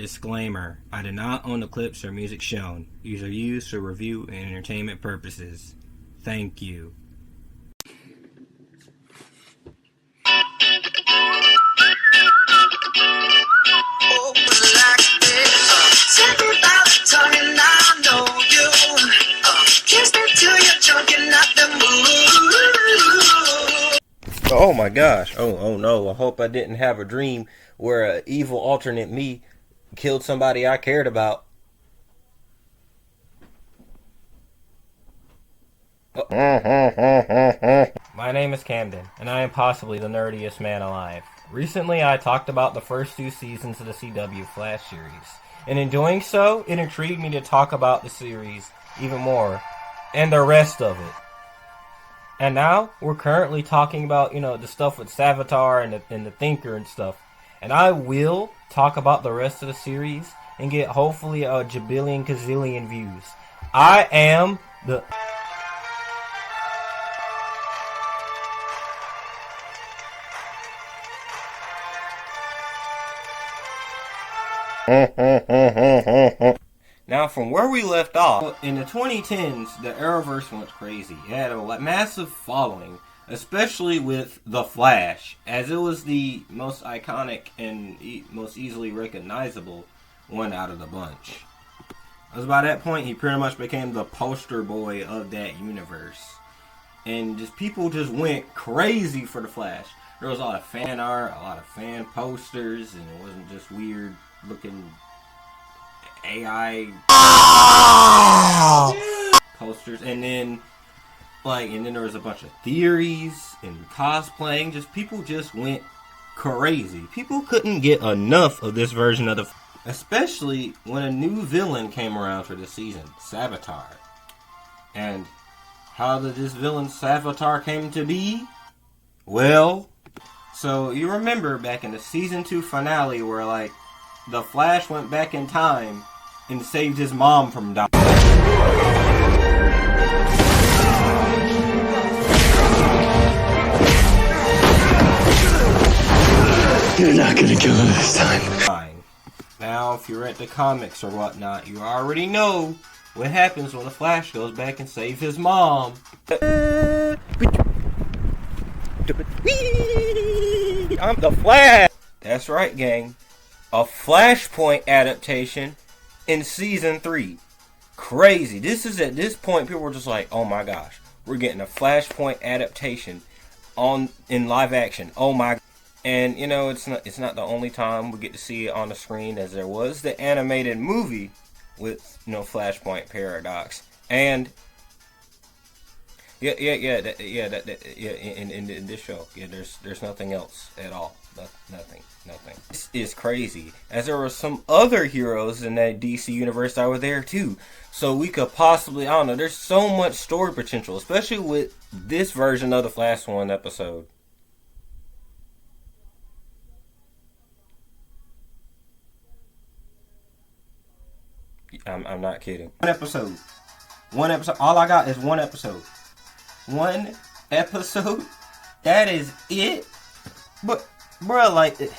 Disclaimer: I do not own the clips or music shown. These are used for review and entertainment purposes. Thank you. Oh my gosh. Oh no. I hope I didn't have a dream where an evil alternate me killed somebody I cared about. My name is Camden, and I am possibly the nerdiest man alive. Recently, I talked about the first 2 seasons of the CW Flash series, and in doing so, it intrigued me to talk about the series even more, and the rest of it. And now, we're currently talking about, the stuff with Savitar and the Thinker and stuff. And I will talk about the rest of the series and get hopefully a jabillion gazillion views. I am the... Now, from where we left off, in the 2010s, the Arrowverse went crazy. It had a massive following, especially with The Flash, as it was the most iconic and most easily recognizable one out of the bunch. Because by that point, he pretty much became the poster boy of that universe. And people just went crazy for The Flash. There was a lot of fan art, a lot of fan posters, and it wasn't just weird looking AI posters, and then there was a bunch of theories and cosplaying. People just went crazy. People couldn't get enough of this version of the, especially when a new villain came around for this season, Savitar. And how did this villain Savitar came to be? Well, so you remember back in the season 2 finale where the Flash went back in time and saved his mom from dying. You're not gonna kill her this time. Now, if you read the comics or whatnot, you already know what happens when the Flash goes back and saves his mom. I'm the Flash! That's right, gang. A Flashpoint adaptation in season 3. Crazy. This is at this point people were just like, oh my gosh, we're getting a Flashpoint adaptation in live action. Oh my. And it's not the only time we get to see it on the screen, as there was the animated movie with Flashpoint Paradox. And in this show, there's nothing else at all. Nothing. This is crazy, as there were some other heroes in that DC universe that were there too. So we could possibly, there's so much story potential, especially with this version of the Flash One episode. I'm not kidding. One episode. All I got is one episode. One episode? That is it? But, bruh,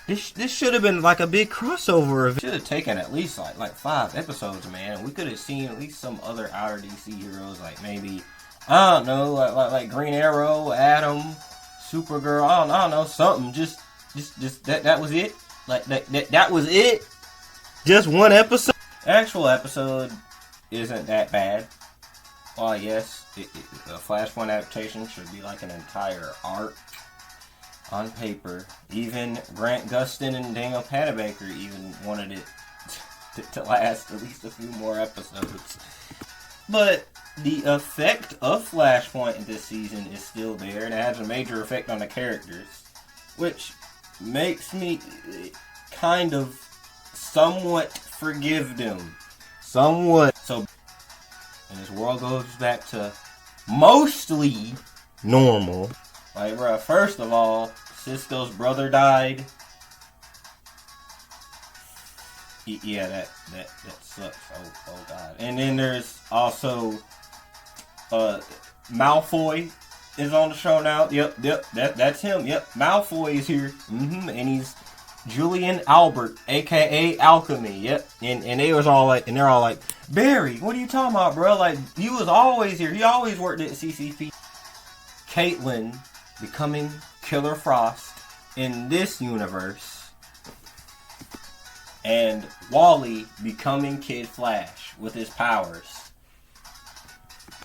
this should have been a big crossover event. Should have taken at least 5 episodes, man. We could have seen at least some other outer DC heroes, maybe, I don't know, like Green Arrow, Atom, Supergirl, I don't know, something. Just that was it? That was it? Just one episode? The actual episode isn't that bad. Well, yes, a Flashpoint adaptation should be an entire arc on paper. Even Grant Gustin and Daniel Panabaker even wanted it to last at least a few more episodes. But the effect of Flashpoint in this season is still there, and it has a major effect on the characters, which makes me kind of somewhat forgive them. Somewhat. So, and this world goes back to mostly normal. Bruh, first of all, Cisco's brother died. Yeah, that sucks. Oh god. And then there's also Malfoy is on the show now. Yep, that's him. Yep, Malfoy is here. And Julian Albert, aka Alchemy. Yep. And they was all like, and they're all like, Barry, what are you talking about, bro? Like, you was always here. You always worked at CCP. Caitlin becoming Killer Frost in this universe, and Wally becoming Kid Flash with his powers.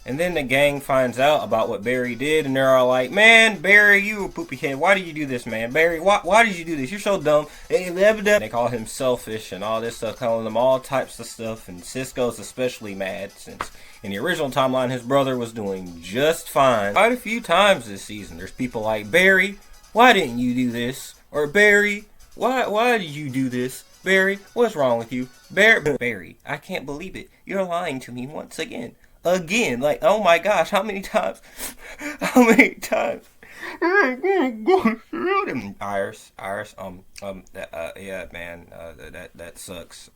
And then the gang finds out about what Barry did, and they're all like, man, Barry, you a poopy head. Why did you do this, man? Barry, why did you do this? You're so dumb. They call him selfish and all this stuff, calling him all types of stuff. And Cisco's especially mad, since in the original timeline, his brother was doing just fine. Quite a few times this season, there's people like, Barry, why didn't you do this? Or Barry, why did you do this? Barry, what's wrong with you? Barry, I can't believe it. You're lying to me once again. Again, like, oh my gosh, how many times? How many times? Iris, yeah, man, that sucks.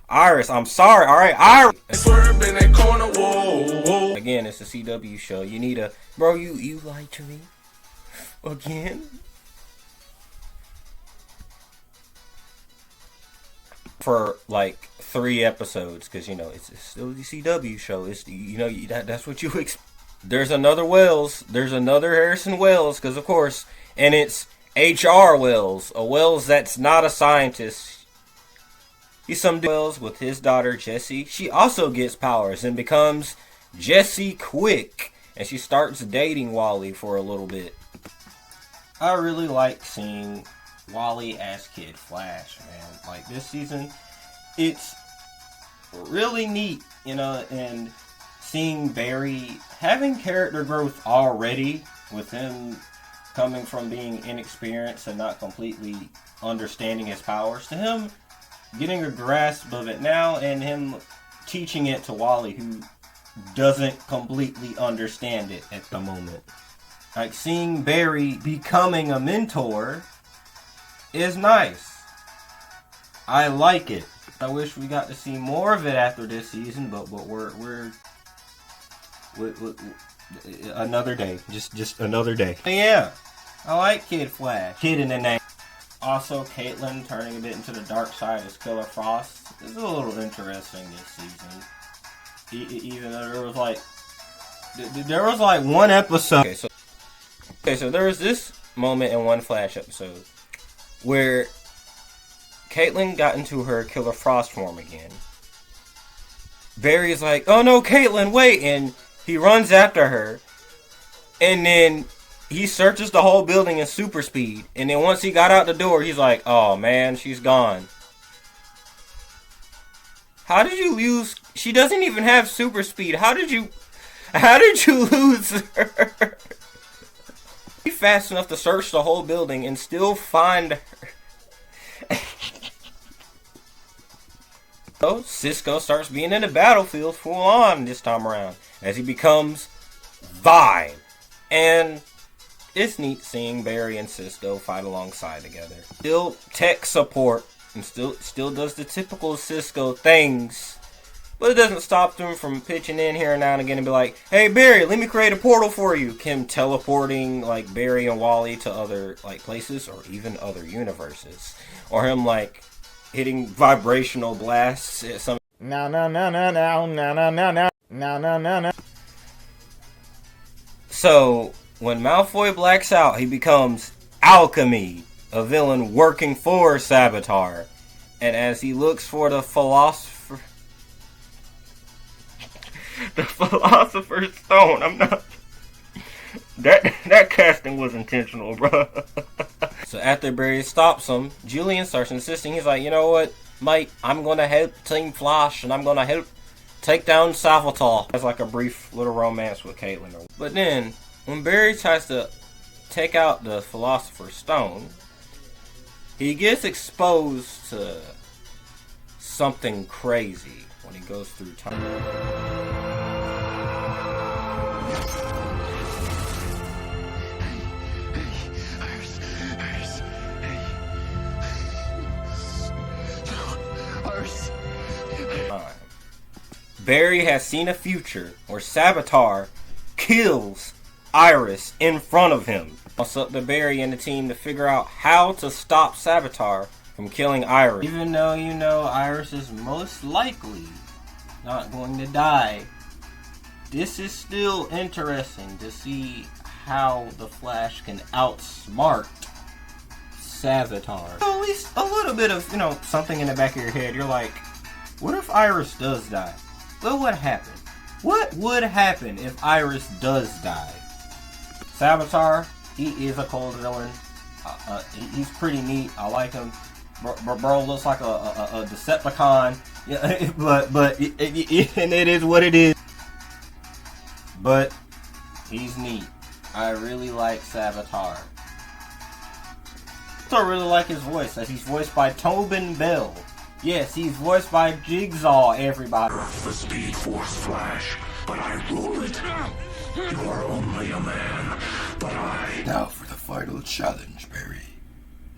Iris, I'm sorry, alright, Iris. Again, it's a CW show. You need a, bro, you lied to me. Again? For like 3 episodes, because you know it's still the CW show. It's, you know, that's what you expect. There's another Wells. There's another Harrison Wells, because of course, and it's H.R. Wells, a Wells that's not a scientist. He's some Wells with his daughter Jessie. She also gets powers and becomes Jessie Quick, and she starts dating Wally for a little bit. I really like seeing Wally as Kid Flash, man. Like, this season, it's really neat, you know, and seeing Barry having character growth already, with him coming from being inexperienced and not completely understanding his powers, to him getting a grasp of it now, and him teaching it to Wally, who doesn't completely understand it at the moment. Like, seeing Barry becoming a mentor is nice. I like it. I wish we got to see more of it after this season, but we're another day. Just another day. But yeah, I like Kid Flash. Kid in the name. Also, Caitlin turning a bit into the dark side as Killer Frost is a little interesting this season. Even though there was like one episode. Okay, so there was this moment in one Flash episode where Caitlin got into her Killer Frost form again. Barry's like, oh no, Caitlin, wait! And he runs after her. And then he searches the whole building in super speed. And then once he got out the door, he's like, oh man, she's gone. How did you lose? She doesn't even have super speed. How did you lose her? Be fast enough to search the whole building and still find her. So Cisco starts being in the battlefield full on this time around as he becomes Vine. And it's neat seeing Barry and Cisco fight alongside together. Still tech support and still does the typical Cisco things. But it doesn't stop them from pitching in here and now and again and be like, hey Barry, let me create a portal for you. Him teleporting like Barry and Wally to other like places or even other universes. Or him like hitting vibrational blasts at some. So when Malfoy blacks out, he becomes Alchemy, a villain working for Saboteur. And as he looks for the Philosopher's Stone, I'm not. That casting was intentional, bro. So after Barry stops him, Julian starts insisting. He's like, you know what, mate? I'm gonna help Team Flash, and I'm gonna help take down Saboteur. That's like a brief little romance with Caitlin. But then, when Barry tries to take out the Philosopher's Stone, he gets exposed to something crazy when he goes through time. Barry has seen a future where Saboteur kills Iris in front of him. It's up to Barry and the team to figure out how to stop Savitar from killing Iris. Even though you know Iris is most likely not going to die, this is still interesting to see how the Flash can outsmart Savitar. So at least a little bit of, something in the back of your head. You're like, what if Iris does die? What would happen? What would happen if Iris does die? Savitar, he is a cool villain. He's pretty neat. I like him. Bro looks like a Decepticon. Yeah, but and it is what it is. But he's neat. I really like Savitar. I really like his voice, as he's voiced by Tobin Bell. Yes, he's voiced by Jigsaw, everybody. The Speed Force Flash, but I rule it. You are only a man, but I... Now for the final challenge, Barry.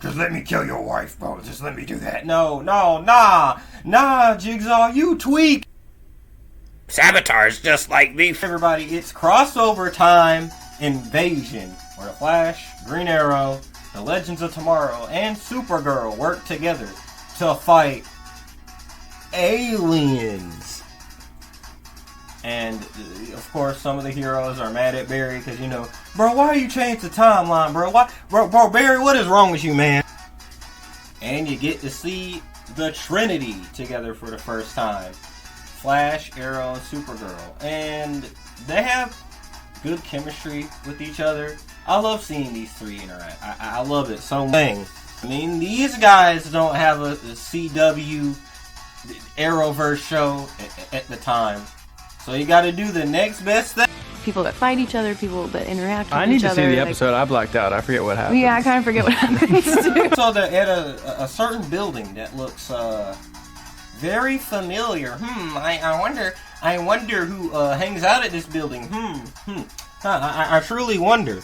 Just let me kill your wife, bro. Just let me do that. Nah, Jigsaw, you tweak. Savitar's just like me. Everybody, it's crossover time invasion, where the Flash, Green Arrow, the Legends of Tomorrow, and Supergirl work together to fight aliens. And, of course, some of the heroes are mad at Barry because, bro, why you change the timeline, bro? Bro, Barry, what is wrong with you, man? And you get to see the Trinity together for the first time. Flash, Arrow, and Supergirl. And they have good chemistry with each other. I love seeing these three interact. I love it so much. I mean, these guys don't have a CW Arrowverse show at the time. So you got to do the next best thing. People that fight each other, people that interact with each other. I need to see the episode. I blacked out. I forget what happened. Yeah, I kind of forget what happens too. So they're at a certain building that looks very familiar. I wonder who hangs out at this building. I truly wonder.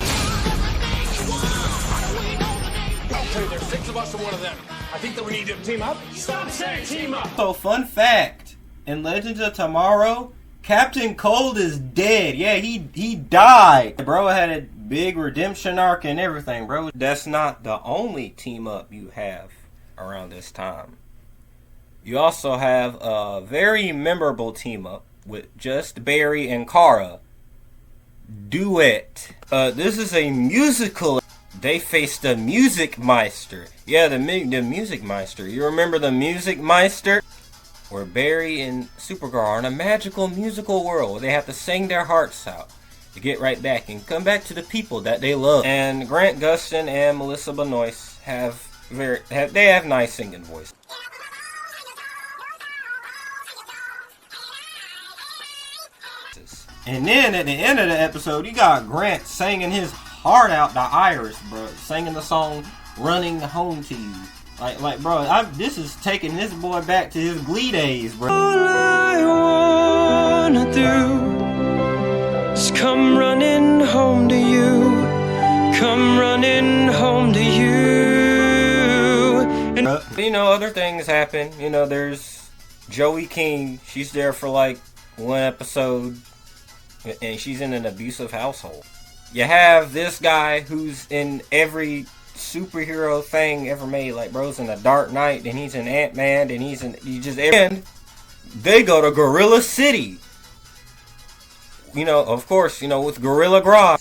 Okay, there's 6 of us and 1 of them. I think that we need to team up. Stop saying team up! So, fun fact, in Legends of Tomorrow, Captain Cold is dead. Yeah, he died. Bro had a big redemption arc and everything, bro. That's not the only team up you have around this time. You also have a very memorable team up with just Barry and Kara. Duet. This is a musical. They face the Music Meister. Yeah, the Music Meister. You remember the Music Meister? Where Barry and Supergirl are in a magical musical world where they have to sing their hearts out to get right back and come back to the people that they love. And Grant Gustin and Melissa Benoist have nice singing voices. And then at the end of the episode, you got Grant singing his heart out to Iris, bro. Singing the song "Running Home to You." Like, bro, this is taking this boy back to his Glee days, bro. All I wanna do is come running home to you. Come running home to you. And other things happen. There's Joey King. She's there for like 1 episode, and she's in an abusive household. You have this guy who's in every superhero thing ever made. Like, bro's in The Dark Knight, and he's in Ant-Man, and and they go to Gorilla City. Of course, with Gorilla Grodd.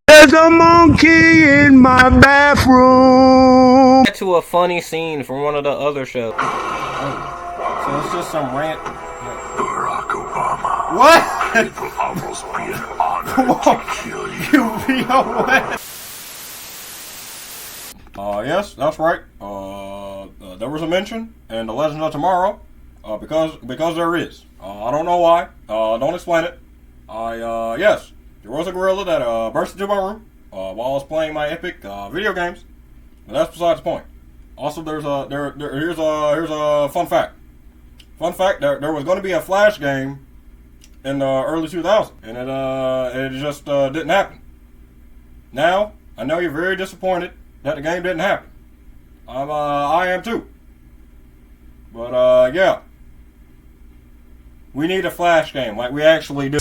There's a monkey in my bathroom. To a funny scene from one of the other shows. So it's just some rant. Barack Obama. What? It will almost be an honor to kill you. Yes, that's right. There was a mention in The Legend of Tomorrow. Because there is. I don't know why. Don't explain it. Yes, there was a gorilla that burst into my room while I was playing my epic video games. But that's besides the point. Also, here's a fun fact. Fun fact: there was going to be a Flash game in the early 2000s, and it just didn't happen. Now I know you're very disappointed that the game didn't happen. I am too. But yeah, we need a Flash game like we actually do.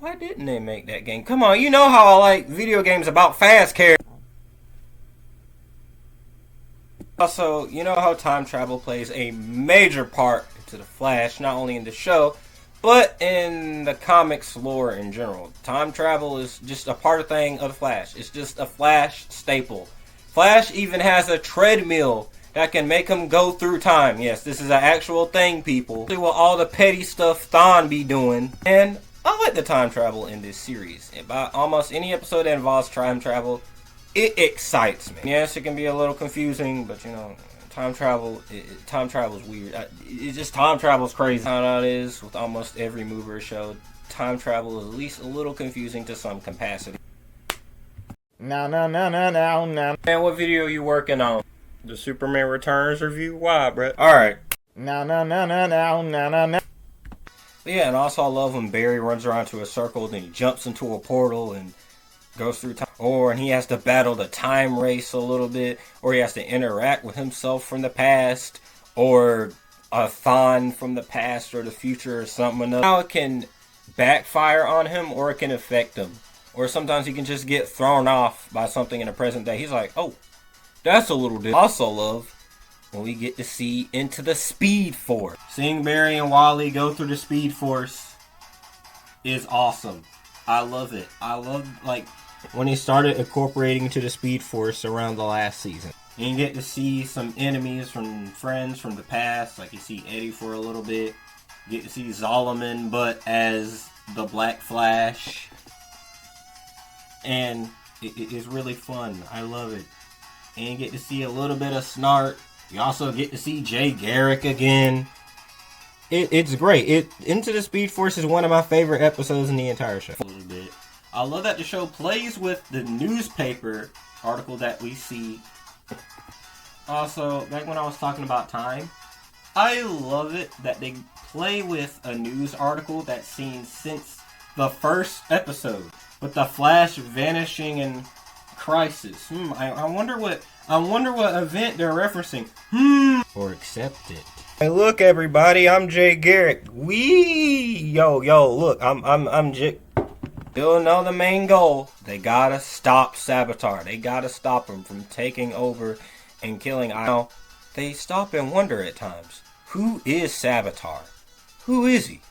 Why didn't they make that game? Come on, you know how I like video games about fast characters. Also, you know how time travel plays a major part into the Flash, not only in the show, but in the comics lore in general. Time travel is just a part of thing of the Flash. It's just a Flash staple. Flash even has a treadmill that can make him go through time. Yes, this is an actual thing, people. See what all the petty stuff Thawne be doing. And I like the time travel in this series. About almost any episode that involves time travel, it excites me. Yes, it can be a little confusing, but you know, time travel is weird. Time travel is crazy. How it is with almost every movie or show. Time travel is at least a little confusing to some capacity. No. Man, what video are you working on? The Superman Returns review? Why, Brett? Alright. No. Yeah, and also I love when Barry runs around to a circle, then he jumps into a portal and goes through time. Or and he has to battle the time race a little bit. Or he has to interact with himself from the past. Or a Thawne from the past or the future or something. How it can backfire on him or it can affect him. Or sometimes he can just get thrown off by something in the present day. He's like, oh, that's a little different. Also love when we get to see into the Speed Force. Seeing Barry and Wally go through the Speed Force is awesome. I love it. I love, like, when he started incorporating into the Speed Force around the last season. And you get to see some enemies from friends from the past. Like, you see Eddie for a little bit. You get to see Zolomon, but as the Black Flash. And it is really fun. I love it. And you get to see a little bit of Snart. You also get to see Jay Garrick again. It's great. Into the Speed Force is one of my favorite episodes in the entire show. A little bit. I love that the show plays with the newspaper article that we see. Also, back when I was talking about time, I love it that they play with a news article that's seen since the first episode. With the Flash vanishing in Crisis. I wonder what event they're referencing. Or accept it. Hey, look, everybody, I'm Jay Garrick. Yo, look, I'm Jay. You'll know the main goal. They gotta stop Saboteur. They gotta stop him from taking over and killing. Now, they stop and wonder at times, who is Saboteur? Who is he?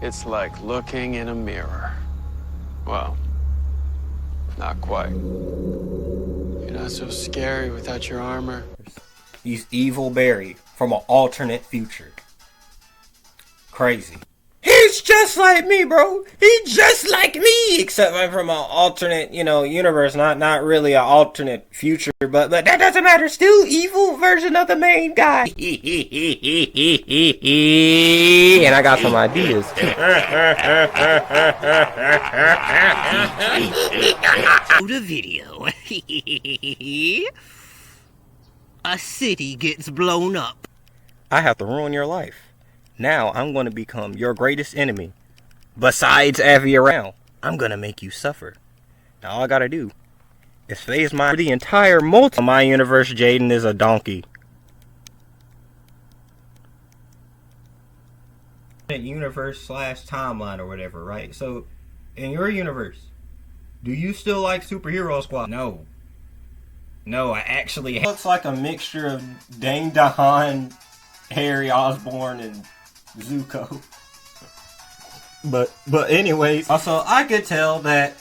It's like looking in a mirror. Well, not quite. You're not so scary without your armor. He's Evil Barry from an alternate future. Crazy. He's just like me, bro. He's just like me. Except I'm from an alternate, universe. Not really an alternate future, but that doesn't matter. Still evil version of the main guy. And I got some ideas. The video. A city gets blown up. I have to ruin your life. Now I'm going to become your greatest enemy. Besides Avi around, I'm going to make you suffer. Now all I got to do is phase the entire my universe. Jaden is a donkey. Universe / timeline or whatever, right? So, in your universe, do you still like Superhero Squad? No, I actually looks like a mixture of Dane DeHaan, Harry Osborn, and Zuko. But anyways, also I could tell that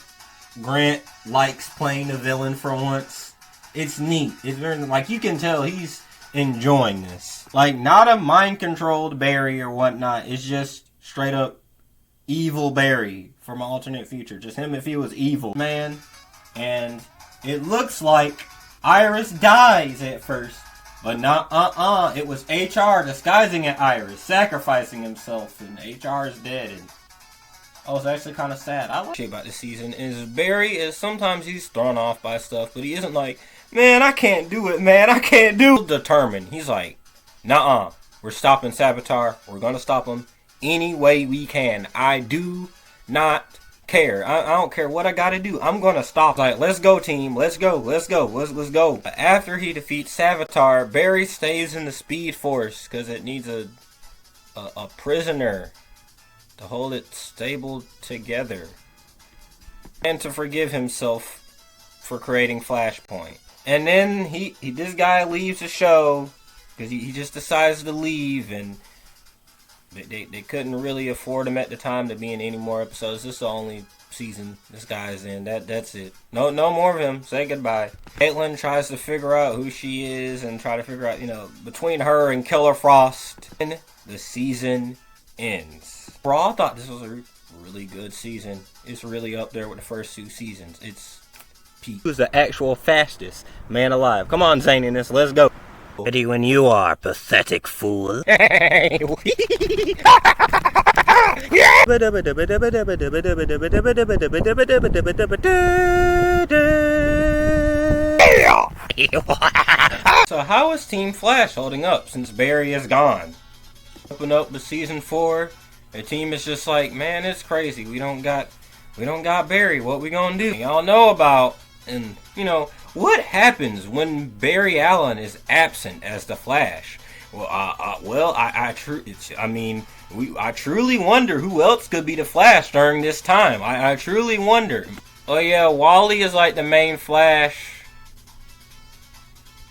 Grant likes playing the villain for once. It's neat. It's very, like, you can tell he's enjoying this. Like, not a mind-controlled Barry or whatnot. It's just straight up evil Barry from an alternate future. Just him if he was evil, man. And it looks like Iris dies at first. But not, it was HR disguising at Iris, sacrificing himself, and HR is dead, and I was actually kind of sad. I like shit about this season is Barry is sometimes he's thrown off by stuff, but he isn't like, man, I can't do it, man, I can't do it. Determined. He's like, nuh-uh, we're stopping Saboteur, we're gonna stop him any way we can. I do not care. I don't care what I gotta do. I'm gonna stop. Like, let's go, team. Let's go. Let's go. But after he defeats Saboteur, Barry stays in the Speed Force because it needs a a prisoner to hold it stable together, and to forgive himself for creating Flashpoint. And then this guy leaves the show because he just decides to leave, and they couldn't really afford him at the time to be in any more episodes. This is the only season this guy's in. That's it. No more of him. Say goodbye. Caitlin tries to figure out who she is and try to figure out, between her and Killer Frost. And the season ends. Overall, I thought this was a really good season. It's really up there with the first 2 seasons. It's peak. Who's the actual fastest man alive? Come on, Zaniness, let's go. Ready when you are, pathetic fool. So how is Team Flash holding up since Barry is gone? Open up with season 4. The team is just like, man, it's crazy. We don't got Barry. What we gonna do? Y'all know about, and what happens when Barry Allen is absent as the Flash? Well, I truly wonder who else could be the Flash during this time. I truly wonder. Oh yeah, Wally is like the main Flash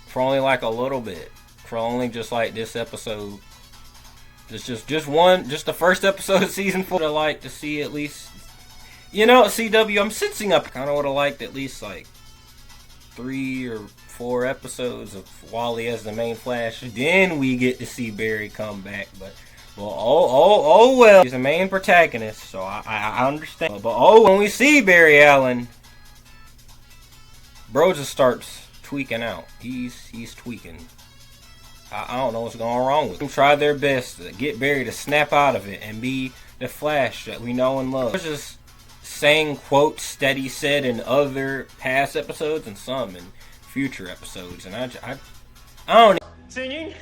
for only like a little bit, for only just like this episode. Just the first episode of season 4. I'd like to see at least, CW. I'm sensing up. Kind of would have liked at least like 3 or 4 episodes of Wally as the main Flash. Then we get to see Barry come back. But well, he's the main protagonist, so I understand. But when we see Barry Allen, bro just starts tweaking out. He's tweaking. I don't know what's going wrong with him. Try their best to get Barry to snap out of it and be the Flash that we know and love. Just saying quotes that he said in other past episodes and some in future episodes, and I don't. Singing,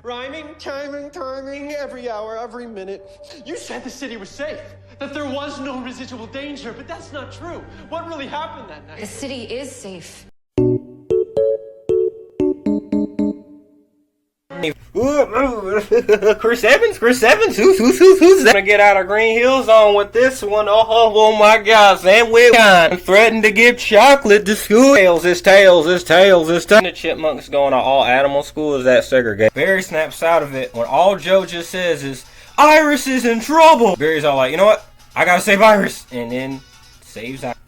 rhyming, timing, every hour, every minute. You said the city was safe, that there was no residual danger, but that's not true. What really happened that night? The city is safe. Chris Evans, who's that? Gonna get out of Green Hill Zone with this one. Oh my God, Sam Wilson threatened to give chocolate to school. His tails. The chipmunks going to all animal school. Is that segregation? Barry snaps out of it when all Joe just says is, Iris is in trouble. Barry's all like, you know what? I gotta save Iris. And then saves Iris.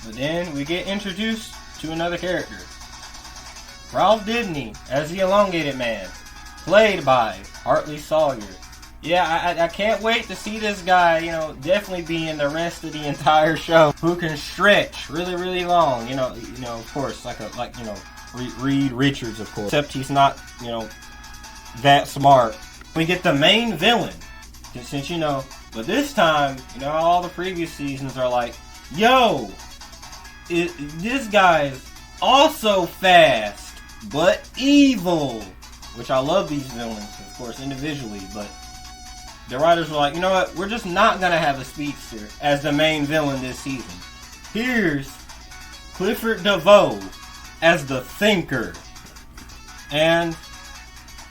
But then we get introduced to another character. Ralph Dibny as the Elongated Man, played by Hartley Sawyer. Yeah, I can't wait to see this guy, definitely be in the rest of the entire show. Who can stretch really, really long, of course, Reed Richards, of course. Except he's not, that smart. We get the main villain, since but this time, all the previous seasons are like, yo, this guy's also fast, but evil. Which I love these villains, of course, individually, but the writers were like, you know what, we're just not going to have a speedster as the main villain this season. Here's Clifford DeVoe as the Thinker. And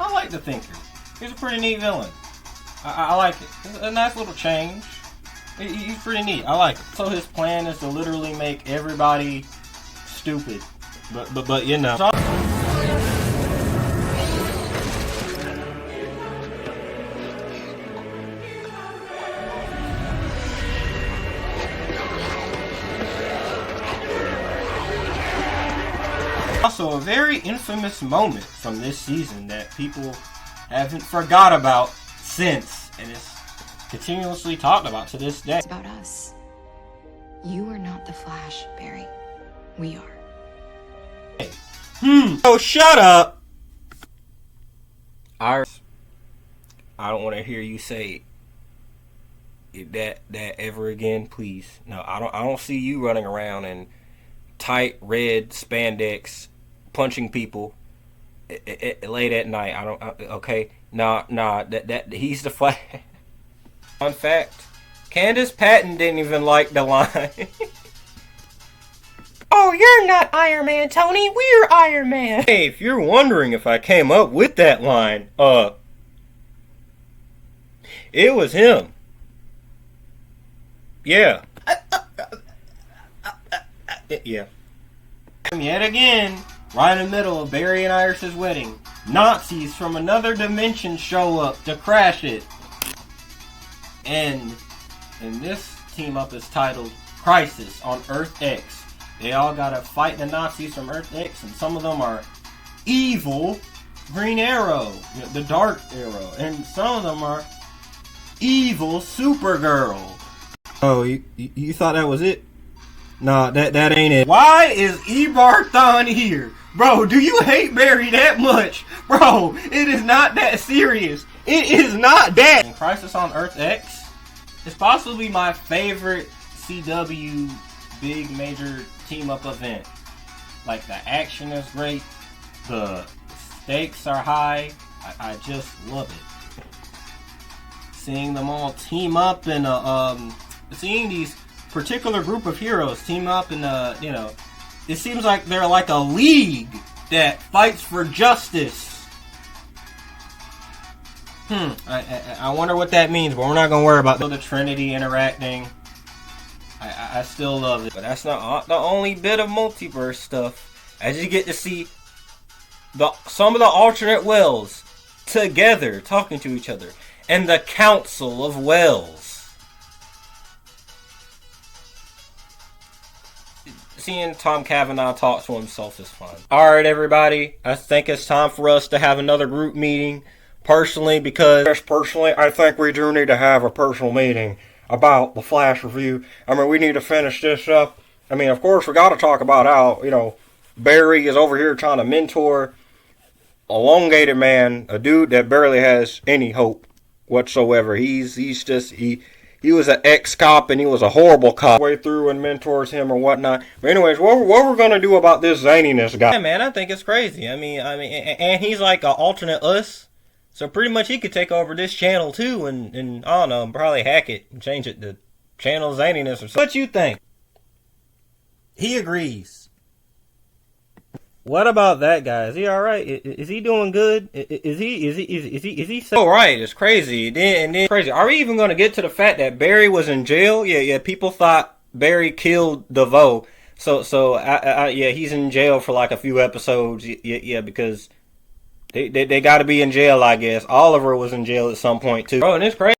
I like the Thinker. He's a pretty neat villain. I like it. It's a nice little change. He's pretty neat. I like it. So his plan is to literally make everybody stupid. But also a very infamous moment from this season that people haven't forgot about since, and it's continuously talked about to this day. It's about us. You are not the Flash, Barry. We are. Oh, shut up! Iris, I don't want to hear you say that ever again, please. No, I don't see you running around in tight red spandex punching people late at night. Okay? Nah, that he's the Flash. Fun fact, Candace Patton didn't even like the line. Oh, you're not Iron Man, Tony. We're Iron Man. Hey, if you're wondering if I came up with that line, It was him. Yeah. Yeah. Yet again, right in the middle of Barry and Iris's wedding, Nazis from another dimension show up to crash it. And this team up is titled Crisis on Earth X. They all gotta fight the Nazis from Earth X, and some of them are evil Green Arrow, the Dark Arrow, and some of them are evil Supergirl. Oh, you thought that was it? Nah, that ain't it. Why is Ebarthon here? Bro, do you hate Barry that much? Bro, it is not that serious. It is not that. And Crisis on Earth X is possibly my favorite CW big major team-up event. Like, the action is great. The stakes are high. I just love it. Seeing them all team up and seeing these particular group of heroes team up and it seems like they're like a league that fights for justice. I wonder what that means, but we're not gonna worry about the Trinity interacting. I still love it, but that's not the only bit of multiverse stuff. As you get to see some of the alternate Wells together talking to each other, and the Council of Wells. Seeing Tom Cavanaugh talk to himself is fun. Alright, everybody. I think it's time for us to have another group meeting. Personally, I think we do need to have a personal meeting about the Flash review. I mean, we need to finish this up. I mean, of course, we got to talk about how, Barry is over here trying to mentor elongated man, a dude that barely has any hope whatsoever. He was an ex-cop and he was a horrible cop. Way through and mentors him or whatnot. But anyways, what we're gonna do about this zaniness guy? Yeah, man, I think it's crazy. I mean, and he's like an alternate us. So pretty much he could take over this channel too, and I don't know, probably hack it and change it to Channel Zaniness or something. What you think? He agrees. What about that guy? Is he all right? Is he doing good? Is he so all right? It's crazy. Then crazy. Are we even going to get to the fact that Barry was in jail? Yeah. People thought Barry killed DeVoe. So yeah, he's in jail for like a few episodes. Yeah, because they got to be in jail, I guess. Oliver was in jail at some point too. Bro, and it's crazy.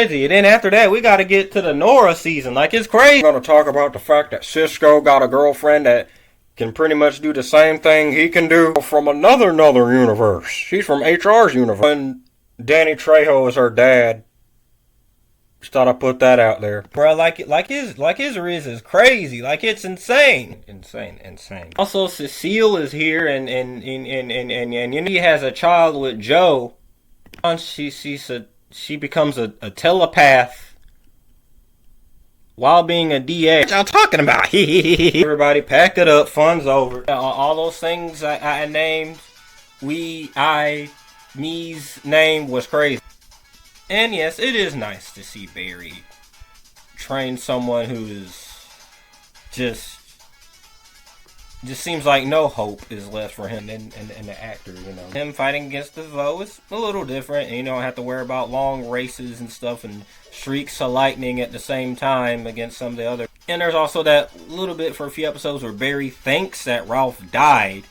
And then after that, we got to get to the Nora season. Like, it's crazy. We're going to talk about the fact that Cisco got a girlfriend that can pretty much do the same thing he can do from another universe. She's from HR's universe. And Danny Trejo is her dad. Just thought I'd put that out there. Bro, like his Riz is crazy. Like, it's insane. Insane. Also, Cecile is here, and he has a child with Joe. She becomes a telepath while being a DA. What y'all talking about? Everybody pack it up. Fun's over. All those things I named, me's name was crazy. And yes, it is nice to see Barry train someone who is just seems like no hope is left for him and the actor, Him fighting against DeVoe is a little different, and you don't have to worry about long races and stuff and streaks of lightning at the same time against some of the other. And there's also that little bit for a few episodes where Barry thinks that Ralph died.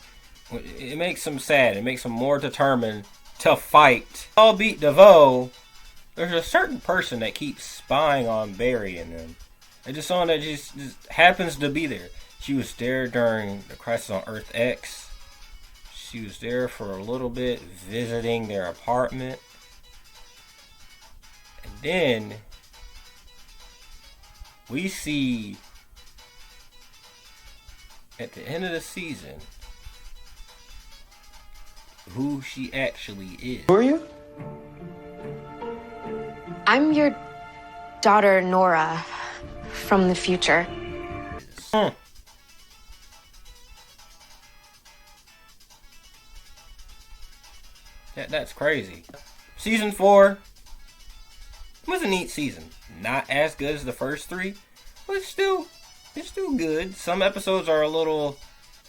It makes him sad. It makes him more determined to fight. All beat DeVoe. There's a certain person that keeps spying on Barry and them. It's just someone that just happens to be there. She was there during the Crisis on Earth X. She was there for a little bit, visiting their apartment. And then we see at the end of the season who she actually is. Who are you? I'm your daughter, Nora, from the future. That's crazy. Season 4 was a neat season. Not as good as the first 3, but it's still good. Some episodes are a little,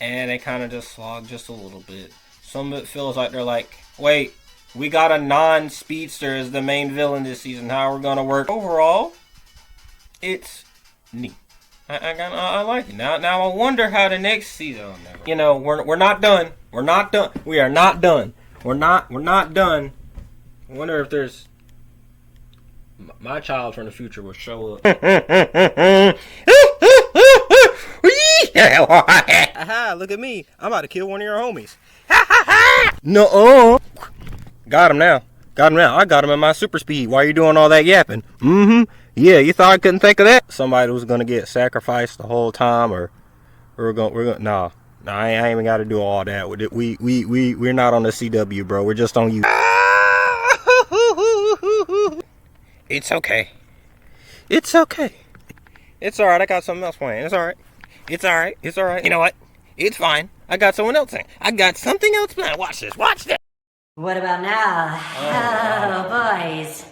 and they kind of just slog just a little bit. Some of it feels like they're like, wait, we got a non-speedster as the main villain this season. How we're gonna work? Overall, it's neat. I like it. Now I wonder how the next season. You know, we're not done. We're not done. We are not done. We're not done. I wonder if there's my child from the future will show up. Aha, look at me. I'm about to kill one of your homies. No. Got him now. I got him at my super speed. Why are you doing all that yapping? Yeah, you thought I couldn't think of that? Somebody was gonna get sacrificed the whole time, or we're gonna nah, I ain't even got to do all that with it. We're not on the CW, bro. We're just on you. It's okay. It's okay. It's all right. I got something else playing. It's all right. It's all right. It's all right. You know what? It's fine. I got someone else saying. I got something else playing. Watch this. Watch this. What about now? Oh, boys.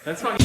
That's fine.